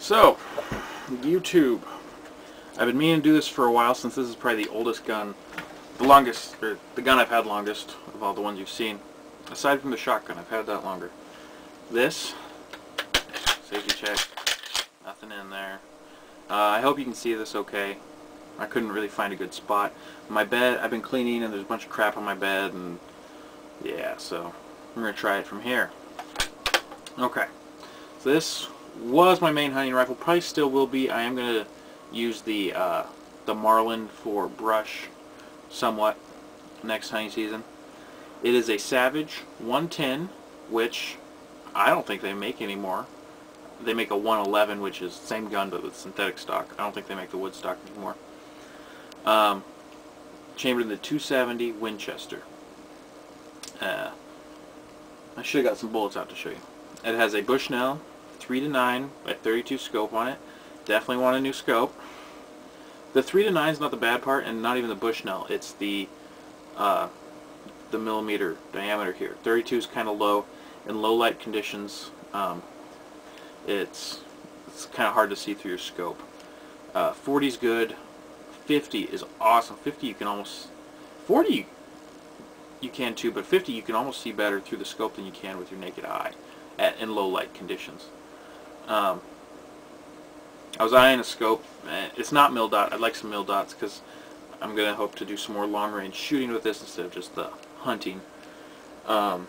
So, YouTube. I've been meaning to do this for a while since this is probably the oldest gun, the longest, or the gun I've had longest of all the ones you've seen. Aside from the shotgun, I've had that longer. This, safety check, nothing in there. I hope you can see this okay. I couldn't really find a good spot. My bed, I've been cleaning and there's a bunch of crap on my bed, and yeah, so we're going to try it from here. Okay, so this was my main hunting rifle, probably still will be. I am going to use the Marlin for brush somewhat next hunting season. It is a Savage 110, which I don't think they make anymore. They make a 111, which is the same gun but with synthetic stock. I don't think they make the wood stock anymore. Chambered in the 270 Winchester. I should have got some bullets out to show you. It has a Bushnell 3-9 by 32 scope on it. Definitely want a new scope. The 3-9 is not the bad part, and not even the Bushnell. It's the millimeter diameter here. 32 is kind of low. In low light conditions, it's kind of hard to see through your scope. 40 is good. 50 is awesome. 50 you can almost... 40 you can too, but 50 you can almost see better through the scope than you can with your naked eye in low light conditions. I was eyeing a scope. It's not mil dot. I'd like some mil dots because I'm going to hope to do some more long range shooting with this instead of just the hunting. Whereas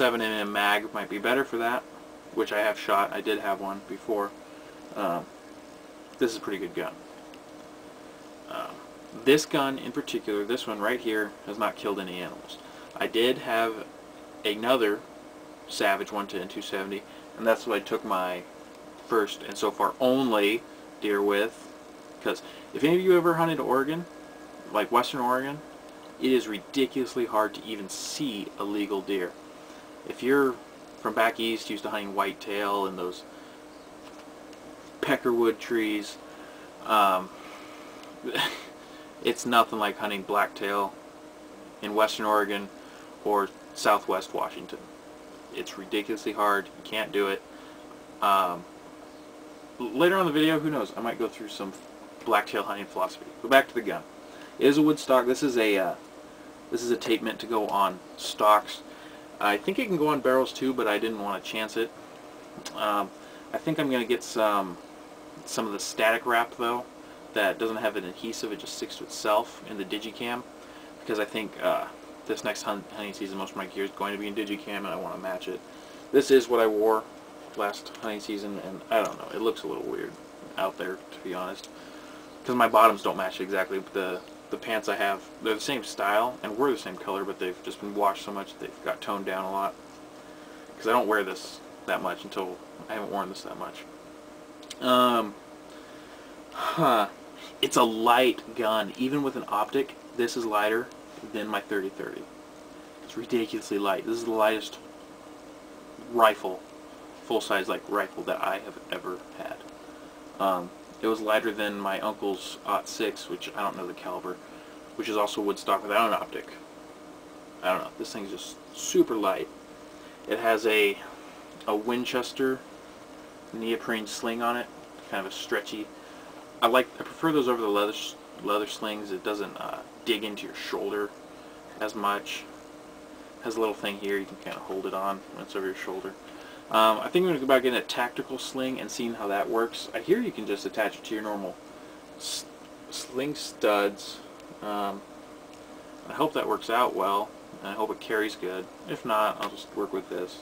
a 7mm mag might be better for that, which I have shot. I did have one before. This is a pretty good gun. This gun in particular, this one right here, has not killed any animals. I did have another Savage 110 270, and that's what I took my first and so far only deer with. Because if any of you ever hunted Oregon, like Western Oregon, it is ridiculously hard to even see a legal deer. If you're from back east, used to hunting whitetail and those peckerwood trees, it's nothing like hunting blacktail in Western Oregon or Southwest Washington. It's ridiculously hard. You can't do it. Later on in the video, who knows, I might go through some blacktail hunting philosophy. Go back to the gun. It is a wood stock. This is a tape meant to go on stocks. I think it can go on barrels too, but I didn't want to chance it. I think I'm going to get some of the static wrap though, that doesn't have an adhesive, it just sticks to itself in the Digicam, because I think this next hunting season most of my gear is going to be in Digicam and I want to match it. This is what I wore last hunting season, and I don't know, it looks a little weird out there, to be honest, because my bottoms don't match exactly. The pants I have, they're the same style and were the same color, but they've just been washed so much they've got toned down a lot, because I don't wear this that much until I haven't worn this that much. It's a light gun. Even with an optic, this is lighter than my 30-30. It's ridiculously light. This is the lightest rifle, full-size like rifle that I have ever had. It was lighter than my uncle's .6, which I don't know the caliber, which is also wood stock without an optic. I don't know. This thing's just super light. It has a Winchester neoprene sling on it, kind of a stretchy. I prefer those over the leather slings. It doesn't dig into your shoulder as much. It has a little thing here you can kind of hold it on when it's over your shoulder. I think I'm going to go back in a tactical sling and seeing how that works. I hear you can just attach it to your normal sling studs. I hope that works out well, and I hope it carries good. If not, I'll just work with this.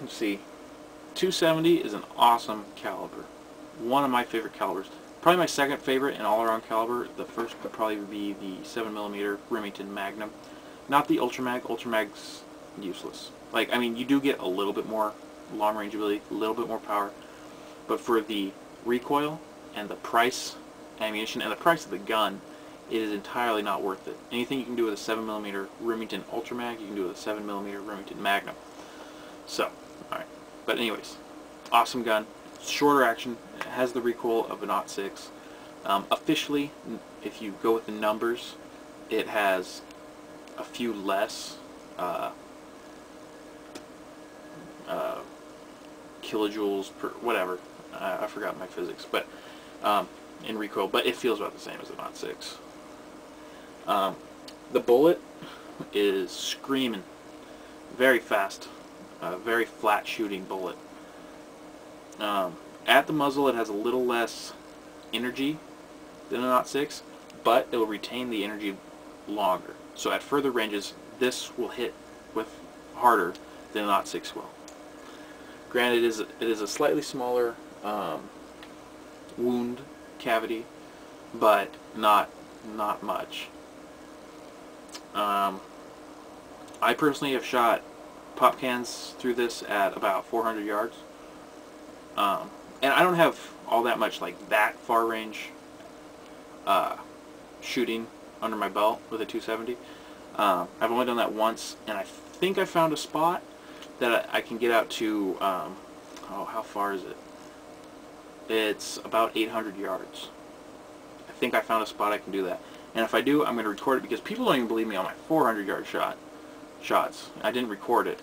Let's see. 270 is an awesome caliber. One of my favorite calibers. Probably my second favorite in all-around caliber. The first would probably be the 7mm Remington Magnum. Not the Ultramag. Ultramag's useless. Like, I mean, you do get a little bit more long-range ability, a little bit more power, but for the recoil and the price, ammunition, and the price of the gun, it is entirely not worth it. Anything you can do with a 7mm Remington Ultramag, you can do with a 7mm Remington Magnum. So, alright. But anyways, awesome gun. Shorter action. It has the recoil of an .6. Officially, if you go with the numbers, it has a few less kilojoules per whatever. I forgot my physics, but in recoil, but it feels about the same as a .6. The bullet is screaming, very fast, very flat shooting bullet. At the muzzle, it has a little less energy than a .6, but it will retain the energy longer. So at further ranges, this will hit with harder than a .6 will. Granted, it is a slightly smaller wound cavity, but not much. I personally have shot pop cans through this at about 400 yards. And I don't have all that much like that far range shooting under my belt with a 270. I've only done that once, and I think I found a spot that I can get out to, oh, how far is it? It's about 800 yards. I think I found a spot I can do that. And if I do, I'm going to record it, because people don't even believe me on my 400 yard shots. I didn't record it,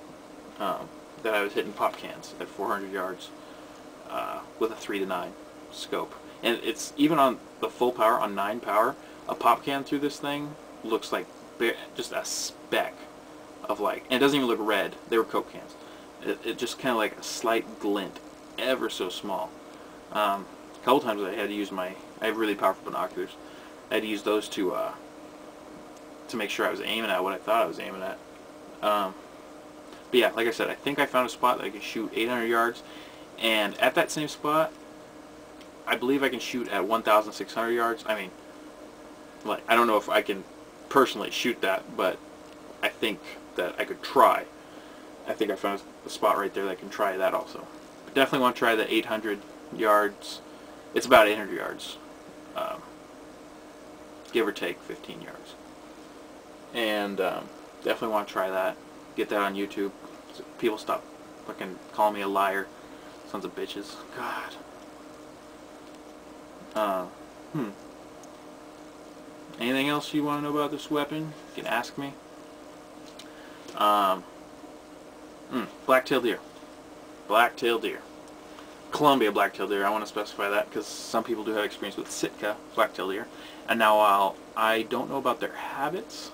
that I was hitting pop cans at 400 yards with a 3-9 scope. And it's even on the full power, on 9 power, a pop can through this thing looks like just a speck of like, and it doesn't even look red. They were Coke cans. It just kind of like a slight glint, ever so small. A couple times I had to use I have really powerful binoculars. I had to use those to make sure I was aiming at what I thought I was aiming at. But yeah, like I said, I think I found a spot that I could shoot 800 yards, and at that same spot, I believe I can shoot at 1,600 yards. I mean, like, I don't know if I can personally shoot that, but I think that I could try. I think I found a spot right there that I can try that also. But definitely want to try the 800 yards. It's about 800 yards. Give or take 15 yards. And definitely want to try that. Get that on YouTube. So people stop fucking calling me a liar. Sons of bitches. God. Anything else you want to know about this weapon? You can ask me. Blacktail deer. Blacktail deer. Columbia blacktail deer. I want to specify that because some people do have experience with Sitka blacktail deer. And now, while I don't know about their habits,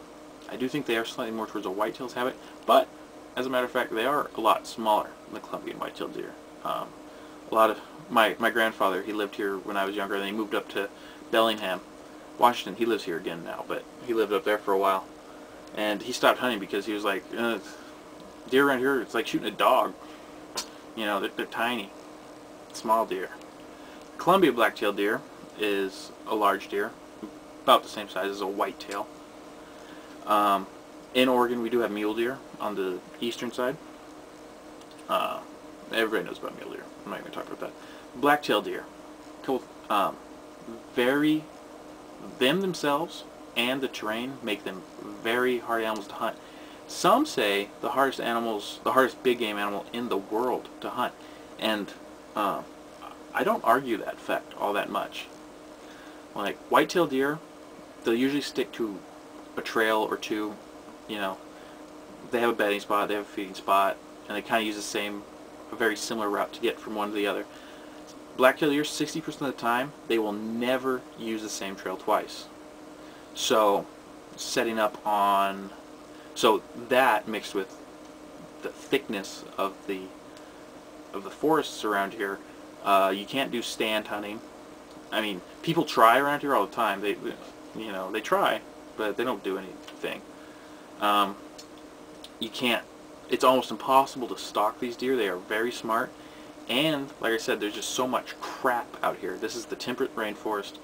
I do think they are slightly more towards a whitetail's habit. But as a matter of fact, they are a lot smaller than the Columbian whitetail deer. A lot of my grandfather, he lived here when I was younger, and then he moved up to Bellingham, Washington. He lives here again now, but he lived up there for a while. And he stopped hunting because he was like, deer around here, it's like shooting a dog. You know, they're tiny, small deer. Columbia blacktail deer is a large deer, about the same size as a whitetail. In Oregon, we do have mule deer on the eastern side. Everybody knows about mule deer. I'm not even going to talk about that. Blacktail deer, them themselves and the terrain make them very hard animals to hunt. Some say the hardest big game animal in the world to hunt, and I don't argue that fact all that much. Like whitetail deer, they'll usually stick to a trail or two. You know, they have a bedding spot, they have a feeding spot, and they kind of use a very similar route to get from one to the other. Blacktail deer, 60% of the time, they will never use the same trail twice. So, so that mixed with the thickness of the forests around here, you can't do stand hunting. I mean, people try around here all the time. They try, but they don't do anything. You can't. It's almost impossible to stalk these deer. They are very smart, and like I said, there's just so much crap out here. This is the temperate rainforest.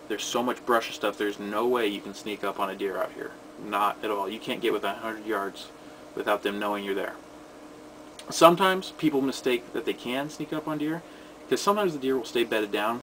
There's so much brush and stuff. There's no way you can sneak up on a deer out here. Not at all. You can't get within 100 yards without them knowing you're there. Sometimes people mistake that they can sneak up on deer, because sometimes the deer will stay bedded down